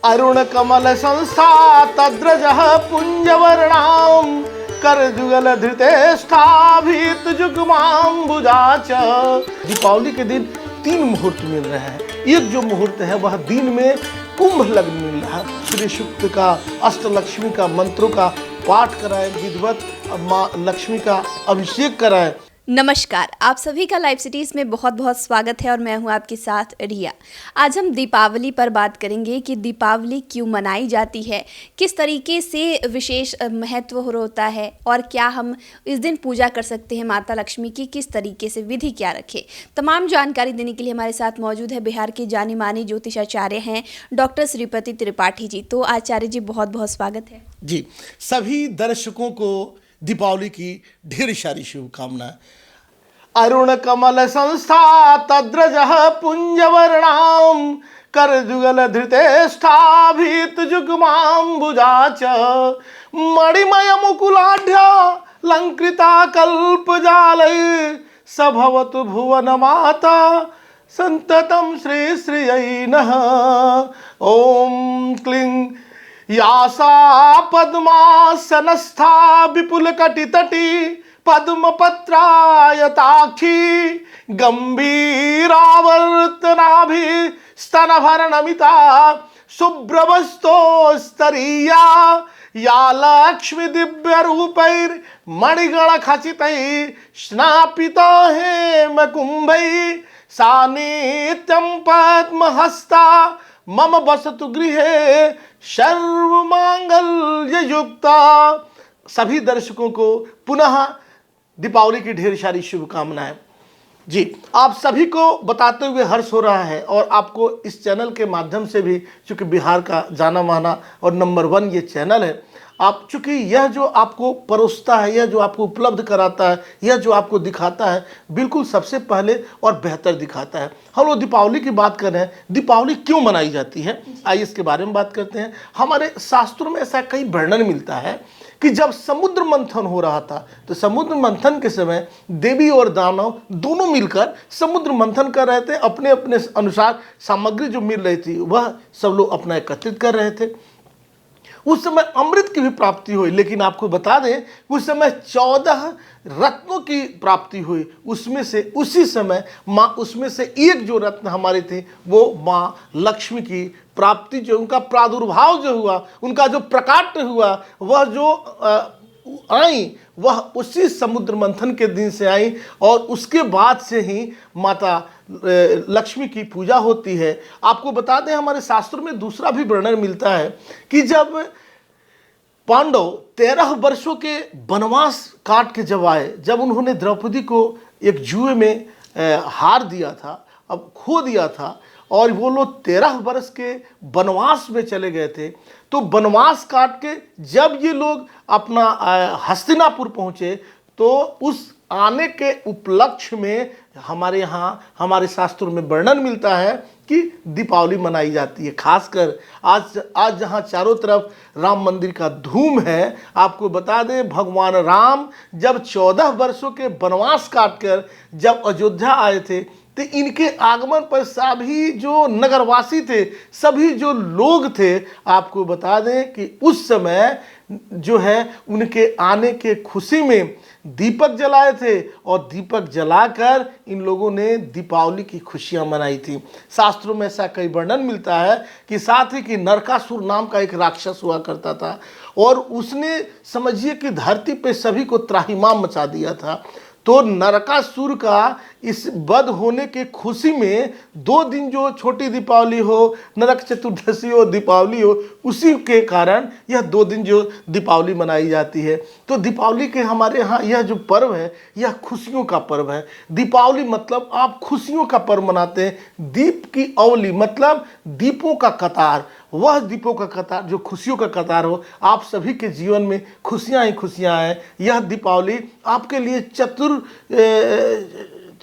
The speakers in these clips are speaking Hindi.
अरुण कमल संस्था तद्रजः पुंजवर्णाम करजुगल धृतेष्ठाभित जुगमांबुजा च। दीपावली के दिन 3 मुहूर्त मिल रहे हैं। एक जो मुहूर्त है वह दिन में कुंभ लग्न मिल रहा है। श्री सूक्त का अष्टलक्ष्मी का मंत्रों का पाठ कराएं, विधिवत माँ लक्ष्मी का अभिषेक कराएं। नमस्कार, आप सभी का लाइव सिटीज़ में बहुत बहुत स्वागत है और मैं हूं आपके साथ रिया। आज हम दीपावली पर बात करेंगे कि दीपावली क्यों मनाई जाती है, किस तरीके से विशेष महत्व होता है और क्या हम इस दिन पूजा कर सकते हैं माता लक्ष्मी की, किस तरीके से विधि क्या रखें। तमाम जानकारी देने के लिए हमारे साथ मौजूद है बिहार के जानी मानी ज्योतिषाचार्य हैं डॉक्टर श्रीपति त्रिपाठी जी। तो आचार्य जी बहुत बहुत स्वागत है जी। सभी दर्शकों को दीपावली की ढेर सारी शुभकामनाएं। अरुण कमल संस्था तद्रजः पुंजवर्णाम करजुगल धृतेष्ठाभित जुगमांबुजा च। मणिमय मुकुलाढ्या लंकृता कल्पजालै सभवतु भुवन माता संततम श्री श्रियै नः। ओम क्लीं यासा पद्मासनस्था विपुलकटितटी पद्मपत्रायताक्षी गंभीरावर्तनाभि स्तनभरणमिता शुभ्रवस्तोस्तरीया या लक्ष्मी दिव्यरूपैर्मणिगणखचितैः स्नापिता हेमकुम्भैः सा नित्यं पद्महस्ता मम वसतु गृहे सर्वमांगल्ययुक्ता। सभी दर्शकों को पुनः दीपावली की ढेर सारी शुभकामनाएं। जी, आप सभी को बताते हुए हर्ष हो रहा है और आपको इस चैनल के माध्यम से भी, चूँकि बिहार का जाना माना और नंबर 1 ये चैनल है, आप चूँकि यह जो आपको परोसता है, यह जो आपको उपलब्ध कराता है, यह जो आपको दिखाता है, बिल्कुल सबसे पहले और बेहतर दिखाता है। हम लोग दीपावली की बात कर रहे हैं। दीपावली क्यों मनाई जाती है, आइए इसके बारे में बात करते हैं। हमारे शास्त्रों में ऐसा कई वर्णन मिलता है कि जब समुद्र मंथन हो रहा था तो समुद्र मंथन के समय देवी और दानव दोनों मिलकर समुद्र मंथन कर रहे थे। अपने अपने अनुसार सामग्री जो मिल रही थी वह सब लोग अपना एकत्रित कर रहे थे। उस समय अमृत की भी प्राप्ति हुई, लेकिन आपको बता दें उस समय 14 रत्नों की प्राप्ति हुई। उसमें से उसी समय माँ, उसमें से एक जो रत्न हमारे थे वो माँ लक्ष्मी की प्राप्ति, जो उनका प्रादुर्भाव जो हुआ, उनका जो प्रकाट हुआ, वह जो आई वह उसी समुद्र मंथन के दिन से आई और उसके बाद से ही माता लक्ष्मी की पूजा होती है। आपको बता दें हमारे शास्त्रों में दूसरा भी वर्णन मिलता है कि जब पांडव 13 वर्षों के वनवास काट के जब आए, जब उन्होंने द्रौपदी को एक जुए में हार दिया था, अब खो दिया था, और वो लोग 13 वर्ष के वनवास में चले गए थे, तो वनवास काट के जब ये लोग अपना हस्तिनापुर पहुँचे तो उस आने के उपलक्ष्य में हमारे यहाँ हमारे शास्त्रों में वर्णन मिलता है कि दीपावली मनाई जाती है। खासकर आज जहाँ चारों तरफ राम मंदिर का धूम है, आपको बता दें भगवान राम जब 14 वर्षों के वनवास काटकर जब अयोध्या आए थे तो इनके आगमन पर सभी जो नगरवासी थे, सभी जो लोग थे, आपको बता दें कि उस समय जो है उनके आने के खुशी में दीपक जलाए थे और दीपक जलाकर इन लोगों ने दीपावली की खुशियां मनाई थी। शास्त्रों में ऐसा कई वर्णन मिलता है कि साथ ही कि नरकासुर नाम का एक राक्षस हुआ करता था और उसने समझिए कि धरती पे सभी को त्राहिमाम मचा दिया था। तो नरकासुर का इस वध होने के खुशी में 2 दिन जो छोटी दीपावली हो, नरक चतुर्दशी हो, दीपावली हो, उसी के कारण यह 2 दिन जो दीपावली मनाई जाती है। तो दीपावली के हमारे यहाँ यह जो पर्व है यह खुशियों का पर्व है। दीपावली मतलब आप खुशियों का पर्व मनाते हैं। दीप की अवली मतलब दीपों का कतार, वह दीपों का कतार जो खुशियों का कतार हो। आप सभी के जीवन में खुशियाँ ही खुशियाँ आए। यह दीपावली आपके लिए चतुर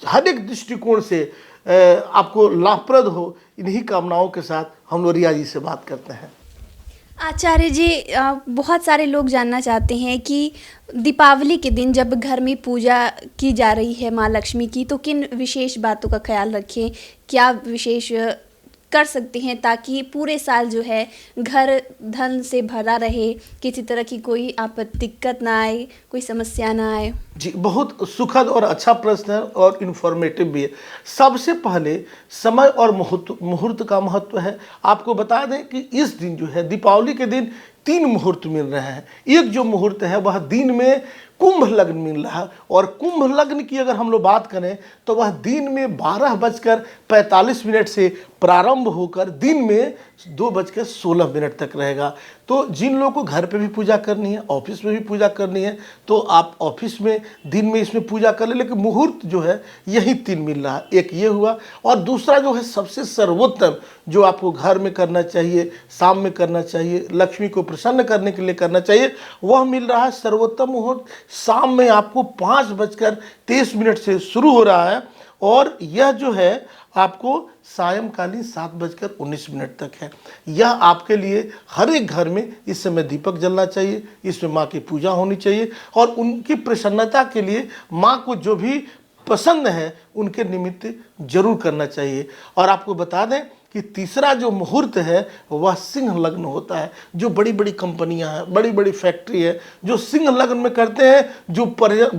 हर एक दृष्टिकोण से आपको लाभप्रद हो, इन्हीं कामनाओं के साथ हम लोग रिया जी से बात करते हैं। आचार्य जी, बहुत सारे लोग जानना चाहते हैं कि दीपावली के दिन जब घर में पूजा की जा रही है माँ लक्ष्मी की, तो किन विशेष बातों का ख्याल रखें, क्या विशेष कर सकते हैं ताकि पूरे साल जो है घर धन से भरा रहे, किसी तरह की कोई दिक्कत ना आए, कोई समस्या ना आए? जी, बहुत सुखद और अच्छा प्रश्न है और इन्फॉर्मेटिव भी है। सबसे पहले समय और मुहूर्त का महत्व है। आपको बता दें कि इस दिन जो है दीपावली के दिन 3 मुहूर्त मिल रहे हैं। एक जो मुहूर्त है वह दिन में कुंभ लग्न मिल रहा है, और कुंभ लग्न की अगर हम लोग बात करें तो वह दिन में 12:45 से प्रारंभ होकर दिन में 2:16 तक रहेगा। तो जिन लोगों को घर पे भी पूजा करनी है, ऑफिस में भी पूजा करनी है, तो आप ऑफिस में दिन में इसमें पूजा कर ले, लेकिन मुहूर्त जो है यही 3 मिल रहा है। एक ये हुआ, और दूसरा जो है सबसे सर्वोत्तम जो आपको घर में करना चाहिए, शाम में करना चाहिए, लक्ष्मी को प्रसन्न करने के लिए करना चाहिए, वह मिल रहा है सर्वोत्तम मुहूर्त शाम में आपको 5:23 से शुरू हो रहा है, और यह जो है आपको सायंकालीन 7:19 तक है। यह आपके लिए हर एक घर में इस समय दीपक जलना चाहिए, इसमें माँ की पूजा होनी चाहिए, और उनकी प्रसन्नता के लिए माँ को जो भी पसंद है उनके निमित्त जरूर करना चाहिए। और आपको बता दें कि तीसरा जो मुहूर्त है वह सिंह लग्न होता है। जो बड़ी बड़ी कंपनियां हैं, बड़ी बड़ी फैक्ट्री है, जो सिंह लग्न में करते हैं, जो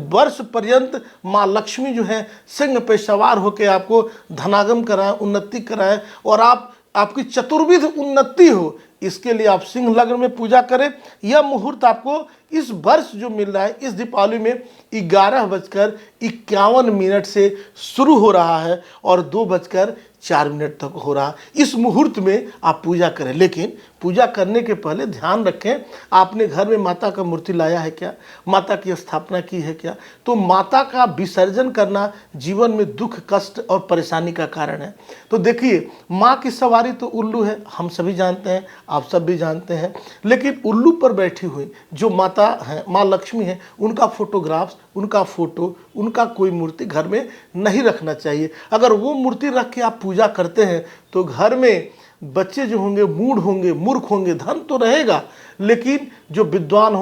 वर्ष पर्यंत माँ लक्ष्मी जो है सिंह पे सवार होकर आपको धनागम कराएं, उन्नति कराएं, और आपकी चतुर्विध उन्नति हो, इसके लिए आप सिंह लग्न में पूजा करें। यह मुहूर्त आपको इस वर्ष जो मिल रहा है इस दीपावली में 11:51 से शुरू हो रहा है और 2:04 तक हो रहा है। इस मुहूर्त में आप पूजा करें, लेकिन पूजा करने के पहले ध्यान रखें आपने घर में माता का मूर्ति लाया है क्या, माता की स्थापना की है क्या। तो माता का विसर्जन करना जीवन में दुख, कष्ट और परेशानी का कारण है। तो देखिए, माँ की सवारी तो उल्लू है, हम सभी जानते हैं, आप सब भी जानते हैं, लेकिन उल्लू पर बैठी हुई जो माता है, माँ लक्ष्मी है, उनका फोटोग्राफ्स, उनका फोटो, उनका कोई मूर्ति घर में नहीं रखना चाहिए। अगर वो मूर्ति रख के आप पूजा करते हैं तो घर में बच्चे जो होंगे मूढ़ होंगे, मूर्ख होंगे, धन तो रहेगा, लेकिन जो विद्वान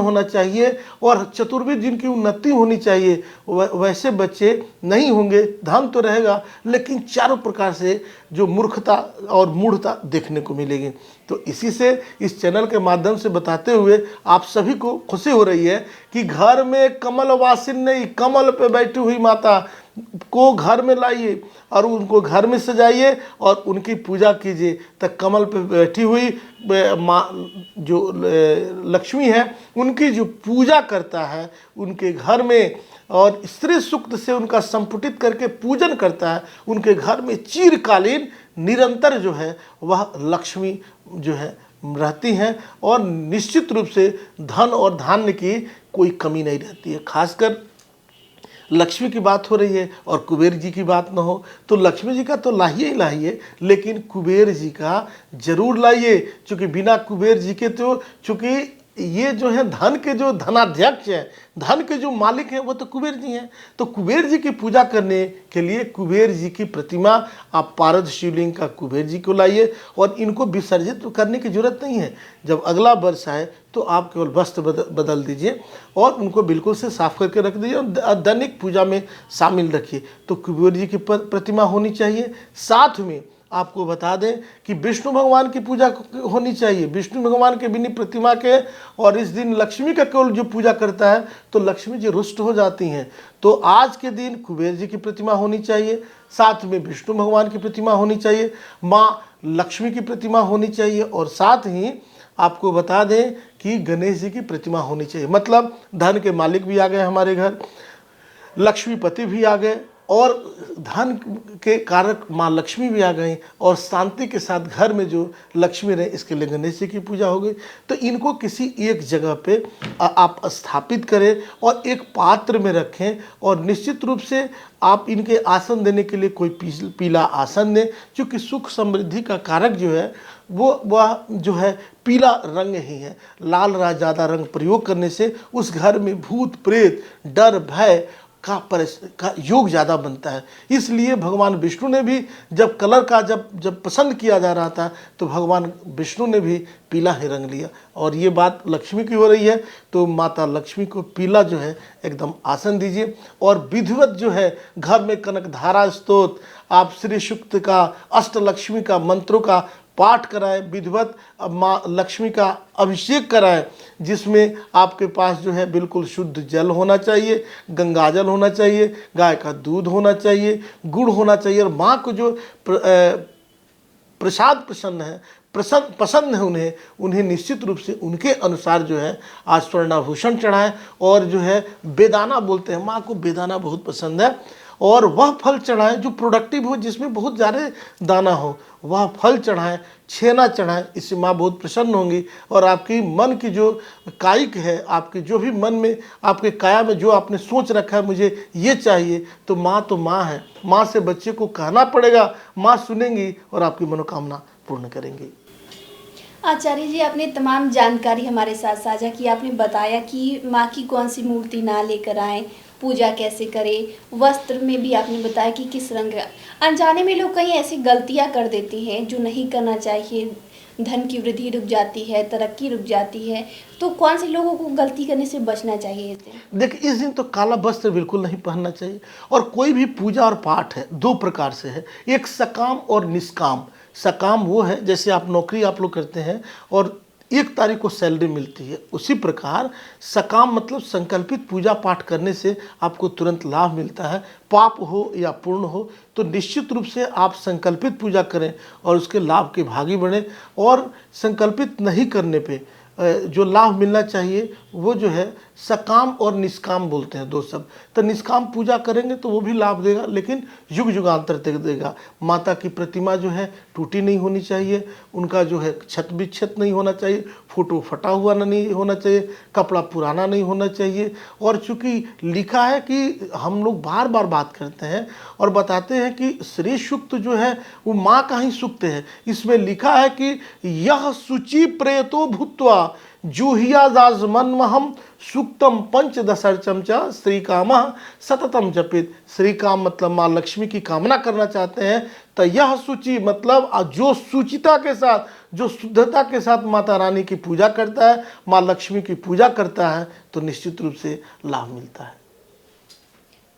होना चाहिए और चतुर्विद जिनकी उन्नति होनी चाहिए वैसे बच्चे नहीं होंगे। धन तो रहेगा, लेकिन चारों प्रकार से जो मूर्खता और मूढ़ता देखने को मिलेगी। तो इसी से इस चैनल के माध्यम से बताते हुए आप सभी को खुशी हो रही है कि घर में कमल वासिनी, कमल पे बैठी हुई माता को घर में लाइए और उनको घर में सजाइए और उनकी पूजा कीजिए। तक कमल पे बैठी हुई माँ जो लक्ष्मी है उनकी जो पूजा करता है उनके घर में, और स्त्री सूक्त से उनका संपुटित करके पूजन करता है, उनके घर में चिरकालीन निरंतर जो है वह लक्ष्मी जो है रहती हैं, और निश्चित रूप से धन और धान्य की कोई कमी नहीं रहती है। खासकर लक्ष्मी की बात हो रही है और कुबेर जी की बात ना हो, तो लक्ष्मी जी का तो लाइए ही लाइए, लेकिन कुबेर जी का जरूर लाइए, क्योंकि बिना कुबेर जी के तो, चूँकि ये जो है धन के जो धनाध्यक्ष हैं, धन के जो मालिक हैं वो तो कुबेर जी हैं। तो कुबेर जी की पूजा करने के लिए कुबेर जी की प्रतिमा आप पारद शिवलिंग का कुबेर जी को लाइए, और इनको विसर्जित करने की जरूरत नहीं है। जब अगला वर्ष आए तो आप केवल वस्त्र बदल दीजिए और उनको बिल्कुल से साफ करके रख दीजिए और दैनिक पूजा में शामिल रखिए। तो कुबेर जी की प्रतिमा होनी चाहिए। साथ में आपको बता दें कि विष्णु भगवान की पूजा होनी चाहिए, विष्णु भगवान के बिना प्रतिमा के, और इस दिन लक्ष्मी का केवल जो पूजा करता है तो लक्ष्मी जी रुष्ट हो जाती हैं। तो आज के दिन कुबेर जी की प्रतिमा होनी चाहिए, साथ में विष्णु भगवान की प्रतिमा होनी चाहिए, माँ लक्ष्मी की प्रतिमा होनी चाहिए, और साथ ही आपको बता दें कि गणेश जी की प्रतिमा होनी चाहिए। मतलब धन के मालिक भी आ गए हमारे घर, लक्ष्मीपति भी आ गए, और धन के कारक माँ लक्ष्मी भी आ गई, और शांति के साथ घर में जो लक्ष्मी रहे इसके लिए गणेश जी की पूजा हो गई। तो इनको किसी एक जगह पे आप स्थापित करें और एक पात्र में रखें, और निश्चित रूप से आप इनके आसन देने के लिए कोई पीला आसन दें, क्योंकि सुख समृद्धि का कारक जो है वह जो है पीला रंग ही है। लाल ज़्यादा रंग प्रयोग करने से उस घर में भूत प्रेत, डर, भय का योग ज़्यादा बनता है। इसलिए भगवान विष्णु ने भी जब कलर का जब पसंद किया जा रहा था तो भगवान विष्णु ने भी पीला ही रंग लिया। और ये बात लक्ष्मी की हो रही है तो माता लक्ष्मी को पीला जो है एकदम आसन दीजिए। और विधिवत जो है घर में कनकधारा स्तोत्र, आप श्री सूक्त का, अष्टलक्ष्मी का मंत्रों का पाठ कराएं, विधिवत माँ लक्ष्मी का अभिषेक कराएं, जिसमें आपके पास जो है बिल्कुल शुद्ध जल होना चाहिए, गंगा जल होना चाहिए, गाय का दूध होना चाहिए, गुड़ होना चाहिए। और माँ को जो प्रसाद पसंद है उन्हें निश्चित रूप से उनके अनुसार जो है आज स्वर्णाभूषण चढ़ाएं। और जो है बेदाना बोलते हैं, माँ को बेदाना बहुत पसंद है, और वह फल चढ़ाएं जो प्रोडक्टिव हो, जिसमें बहुत ज़्यादा दाना हो, वह फल चढ़ाएं, छेना चढ़ाएं। इससे माँ बहुत प्रसन्न होंगी। और आपकी मन की जो कायिक है, आपके जो भी मन में, आपके काया में जो आपने सोच रखा है मुझे ये चाहिए, तो माँ है, माँ से बच्चे को कहना पड़ेगा, माँ सुनेंगी और आपकी मनोकामना पूर्ण करेंगी। आचार्य जी, आपने तमाम जानकारी हमारे साथ साझा की। आपने बताया कि माँ की कौन सी मूर्ति ना लेकर आएं, पूजा कैसे करें, वस्त्र में भी आपने बताया कि किस रंग का। अनजाने में लोग कहीं ऐसी गलतियाँ कर देते हैं जो नहीं करना चाहिए, धन की वृद्धि रुक जाती है, तरक्की रुक जाती है, तो कौन से लोगों को गलती करने से बचना चाहिए? देखिए, इस दिन तो काला वस्त्र बिल्कुल नहीं पहनना चाहिए। और कोई भी पूजा और पाठ है दो प्रकार से है, एक सकाम और निष्काम। सकाम वो है जैसे आप नौकरी आप लोग करते हैं और 1 तारीख को सैलरी मिलती है, उसी प्रकार सकाम मतलब संकल्पित पूजा पाठ करने से आपको तुरंत लाभ मिलता है। पाप हो या पुण्य हो तो निश्चित रूप से आप संकल्पित पूजा करें और उसके लाभ के भागी बने। और संकल्पित नहीं करने पे जो लाभ मिलना चाहिए वो जो है सकाम और निष्काम बोलते हैं, 2 शब्द। तो निष्काम पूजा करेंगे तो वो भी लाभ देगा, लेकिन युग युगांतर तक देगा। माता की प्रतिमा जो है टूटी नहीं होनी चाहिए, उनका जो है छत विक्षत नहीं होना चाहिए, फोटो फटा हुआ नहीं होना चाहिए, कपड़ा पुराना नहीं होना चाहिए। और चूँकि लिखा है कि हम लोग बार बार बात करते हैं और बताते हैं कि श्री सूक्त जो है वो माँ का ही सूक्त है। इसमें लिखा है कि यह शुचि प्रेतो भूत्वा जूहिया दाजमन्महम सूक्तम पंचदशर्चम च श्री काम सततम जपित। श्री काम मतलब माँ लक्ष्मी की कामना करना चाहते हैं तो यह सूची मतलब जो सुचिता के साथ, जो शुद्धता के साथ माता रानी की पूजा करता है, माँ लक्ष्मी की पूजा करता है तो निश्चित रूप से लाभ मिलता है।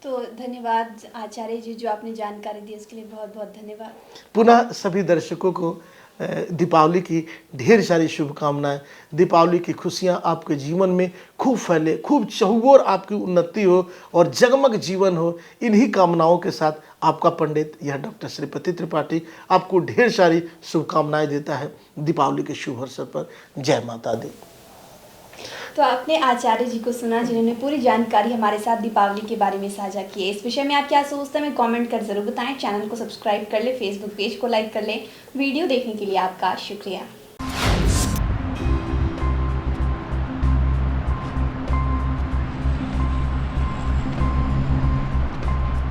तो धन्यवाद आचार्य जी, जो आपने जानकारी दी इसके लिए बहुत बहुत धन्यवाद। पुनः सभी दर्शकों को दीपावली की ढेर सारी शुभकामनाएं। दीपावली की खुशियां आपके जीवन में खूब फैले, खूब चहुओर आपकी उन्नति हो और जगमग जीवन हो। इन्हीं कामनाओं के साथ आपका पंडित यह डॉक्टर श्रीपति त्रिपाठी आपको ढेर सारी शुभकामनाएं देता है दीपावली के शुभ अवसर पर। जय माता दी। तो आपने आचार्य जी को सुना, जिन्होंने पूरी जानकारी हमारे साथ दीपावली के बारे में साझा की है। इस विषय में आप क्या सोचते हैं, हमें कमेंट कर जरूर बताएं। चैनल को सब्सक्राइब कर ले, फेसबुक पेज को लाइक कर ले। वीडियो देखने के लिए आपका शुक्रिया।